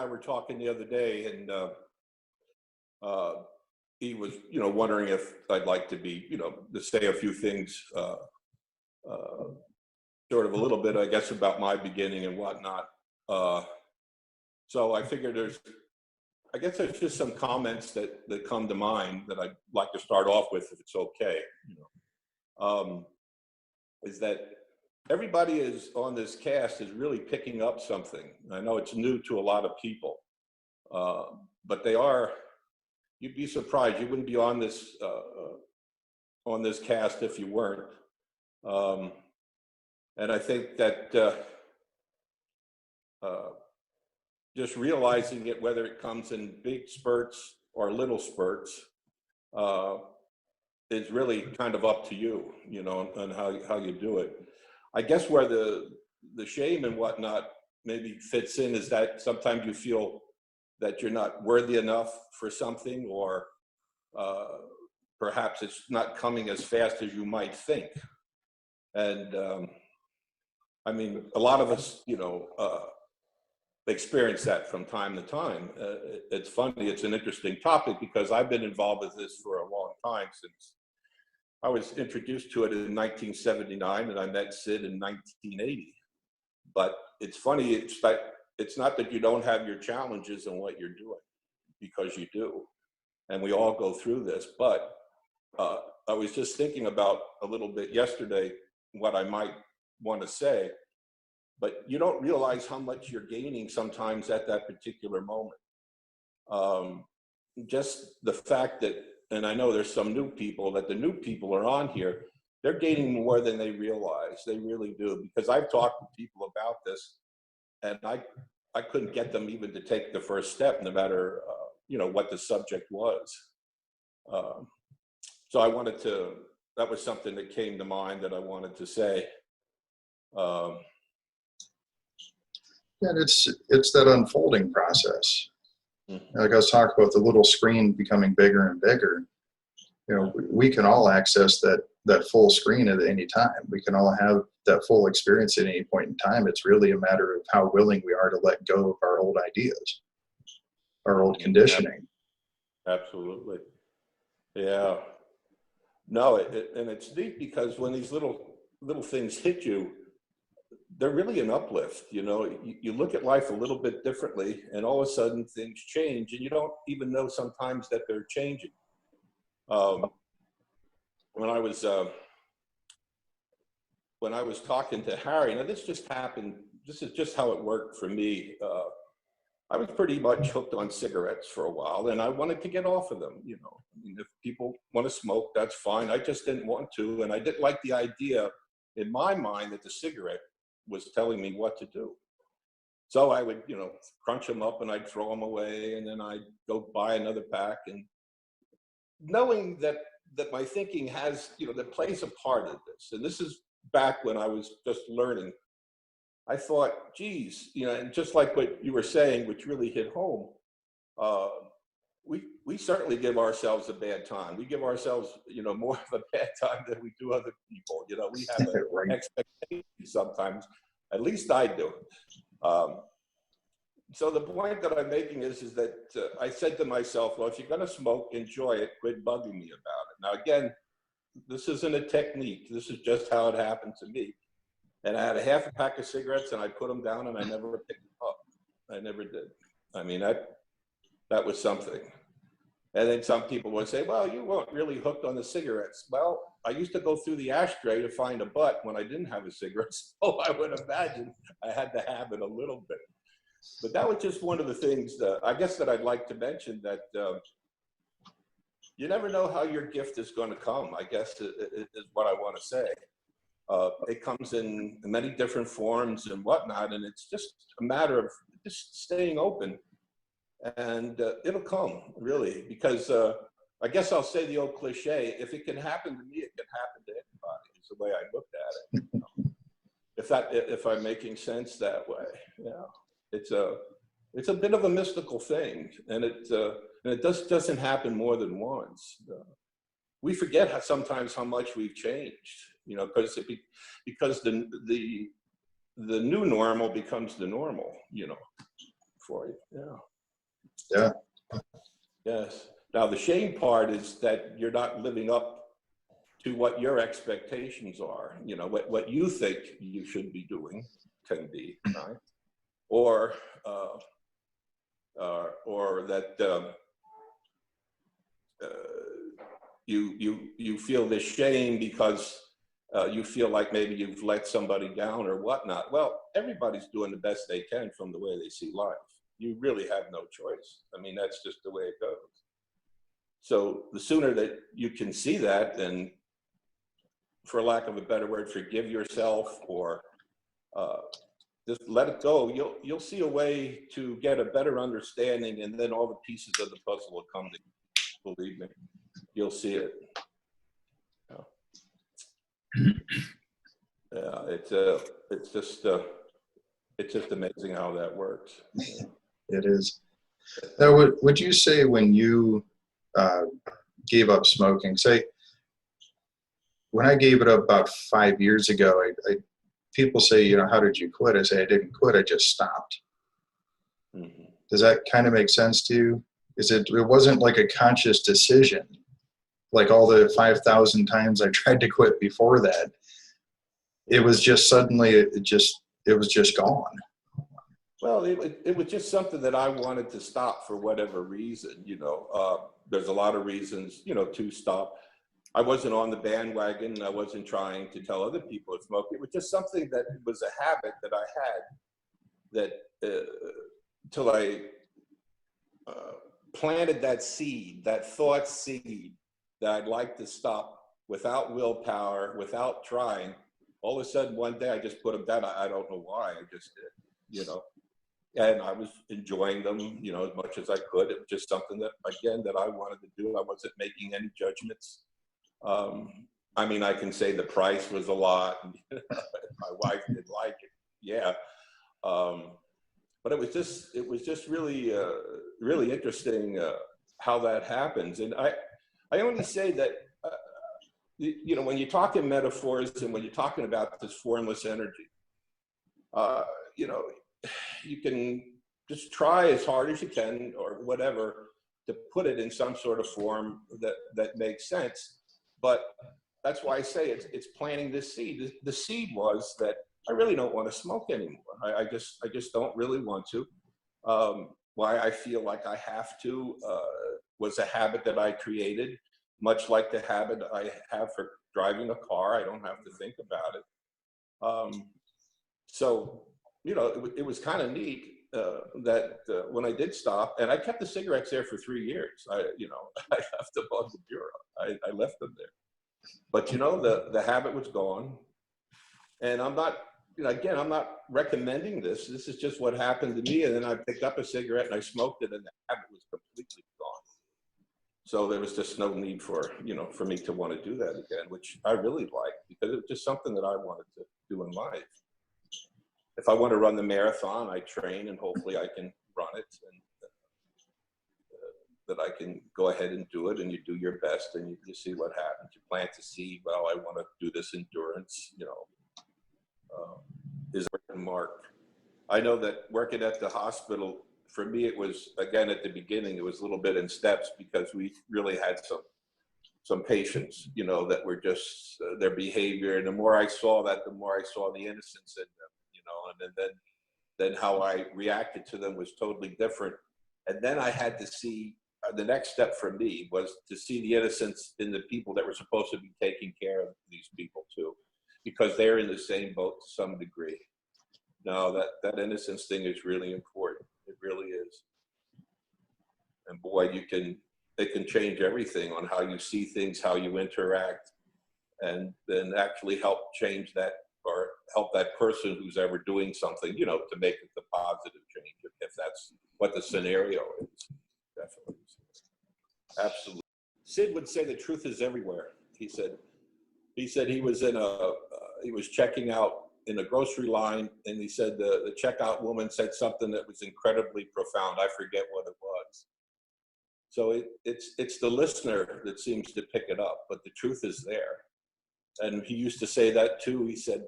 I were talking the other day, and uh, he was, wondering if I'd like to be, to say a few things, uh, sort of a little bit, I guess, about my beginning and whatnot. Uh, so I figured I guess there's just some comments that come to mind that I'd like to start off with, if it's okay. Is that everybody is on this cast is really picking up something. I know it's new to a lot of people, but they are. You'd be surprised. You wouldn't be on this cast if you weren't. And I think that just realizing it, whether it comes in big spurts or little spurts, is really kind of up to you, and how you do it. I guess where the shame and whatnot maybe fits in is that sometimes you feel that you're not worthy enough for something, or perhaps it's not coming as fast as you might think. And I mean, a lot of us, experience that from time to time. It's funny, it's an interesting topic, because I've been involved with this for a long time, since I was introduced to it in 1979, and I met Syd in 1980. But it's funny, it's not that you don't have your challenges in what you're doing, because you do. And we all go through this. But I was just thinking about a little bit yesterday what I might want to say, but you don't realize how much you're gaining sometimes at that particular moment. Just the fact that, and I know there's some new people, that the new people are on here, they're gaining more than they realize. They really do. Because I've talked to people about this, and I couldn't get them even to take the first step, no matter what the subject was. So I wanted to, that was something that came to mind that I wanted to say. And it's that unfolding process. Like I was talking about the little screen becoming bigger and bigger. We can all access that full screen at any time. We can all have that full experience at any point in time. It's really a matter of how willing we are to let go of our old ideas, our old conditioning. Absolutely. Yeah. No, and it's neat, because when these little things hit you, they're really an uplift. You look at life a little bit differently, and all of a sudden things change, and you don't even know sometimes that they're changing. When I was talking to Harry, now this just happened, this is just how it worked for me. I was pretty much hooked on cigarettes for a while, and I wanted to get off of them. If people want to smoke, that's fine. I just didn't want to, and I didn't like the idea in my mind that the cigarette was telling me what to do. So I would, crunch them up, and I'd throw them away, and then I'd go buy another pack. And knowing that my thinking has, that plays a part in this. And this is back when I was just learning. I thought, geez, and just like what you were saying, which really hit home, we certainly give ourselves a bad time. We give ourselves, more of a bad time than we do other people. We have an Right. expectation sometimes. At least I do. So the point that I'm making is that I said to myself, well, if you're going to smoke, enjoy it. Quit bugging me about it. Now, again, this isn't a technique. This is just how it happened to me. And I had a half a pack of cigarettes, and I put them down, and I never picked them up. I never did. I mean, that was something. And then some people would say, well, you weren't really hooked on the cigarettes. Well, I used to go through the ashtray to find a butt when I didn't have a cigarette. So I would imagine I had to have it a little bit. But that was just one of the things that I guess that I'd like to mention, that you never know how your gift is going to come, I guess is what I want to say. It comes in many different forms and whatnot, and it's just a matter of just staying open, and it'll come, really, because I guess I'll say the old cliche, if it can happen to me, it can happen to anybody, is the way I looked at it. If I'm making sense that way. Yeah. It's a bit of a mystical thing, and it just doesn't happen more than once. We forget sometimes how much we've changed, because the new normal becomes the normal, for you. Yeah. Yeah. Yes. Now, the shame part is that you're not living up to what your expectations are, you know, what you think you should be doing can be, right? Or that you feel this shame because you feel like maybe you've let somebody down or whatnot. Well, everybody's doing the best they can from the way they see life. You really have no choice. I mean, that's just the way it goes. So the sooner that you can see that, and for lack of a better word, forgive yourself, or just let it go, you'll see a way to get a better understanding, and then all the pieces of the puzzle will come together. Believe me, you'll see it. Yeah, it's just amazing how that works. It is. Now, would you say when you gave up smoking, say, when I gave it up about 5 years ago, people say, you know, how did you quit? I say, I didn't quit, I just stopped. Mm-hmm. Does that kind of make sense to you? It wasn't like a conscious decision, like all the 5,000 times I tried to quit before that. It was just suddenly, it was just gone. Well, it was just something that I wanted to stop for whatever reason, you know. There's a lot of reasons, you know, to stop. I wasn't on the bandwagon. I wasn't trying to tell other people to smoke. It was just something that was a habit that I had that till I planted that seed, that thought seed that I'd like to stop without willpower, without trying. All of a sudden, one day I just put them down. I don't know why, I just did, you know. And I was enjoying them, you know, as much as I could. It was just something that, again, that I wanted to do. I wasn't making any judgments. I mean, I can say the price was a lot. My wife didn't like it. Yeah. But it was just really, really interesting how that happens. And I only say that, you know, when you talk in metaphors and when you're talking about this formless energy, you know, you can just try as hard as you can or whatever to put it in some sort of form that makes sense. But that's why I say it's planting this seed. The seed was that I really don't want to smoke anymore. I just don't really want to. Why I feel like I have to was a habit that I created, much like the habit I have for driving a car. I don't have to think about it. So, you know, it was kind of neat that when I did stop, and I kept the cigarettes there for 3 years. I left them on the bureau. I left them there. But, you know, the habit was gone. And I'm not, you know, again, I'm not recommending this. This is just what happened to me. And then I picked up a cigarette and I smoked it, and the habit was completely gone. So there was just no need for, you know, for me to want to do that again, which I really liked, because it was just something that I wanted to do in life. If I want to run the marathon, I train, and hopefully I can run it, and that I can go ahead and do it. And you do your best, and you see what happens. You plant the seed. Well, I want to do this endurance, you know, is a mark. I know that working at the hospital, for me, it was, again, at the beginning, it was a little bit in steps, because we really had some patients, you know, that were just their behavior. And the more I saw that, the more I saw the innocence in them. And then how I reacted to them was totally different. And then I had to see, the next step for me was to see the innocence in the people that were supposed to be taking care of these people too, because they're in the same boat to some degree. Now that innocence thing is really important. It really is. And boy, it can change everything on how you see things, how you interact, and then actually help change that, or help that person who's ever doing something, you know, to make it the positive change, if that's what the scenario is. Definitely. Absolutely. Syd would say the truth is everywhere. He said he was he was checking out in a grocery line, and he said the checkout woman said something that was incredibly profound. I forget what it was. So it's the listener that seems to pick it up, but the truth is there. And he used to say that too. He said,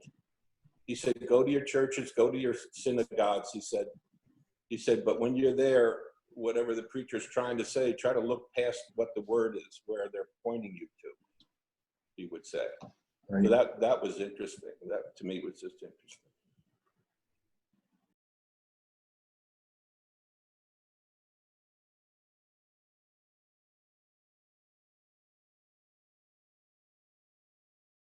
go to your churches, go to your synagogues. He said, he said, but when you're there, whatever the preacher's trying to say, try to look past what the word is, where they're pointing you to, he would say. Right. So that was interesting. That to me was just interesting.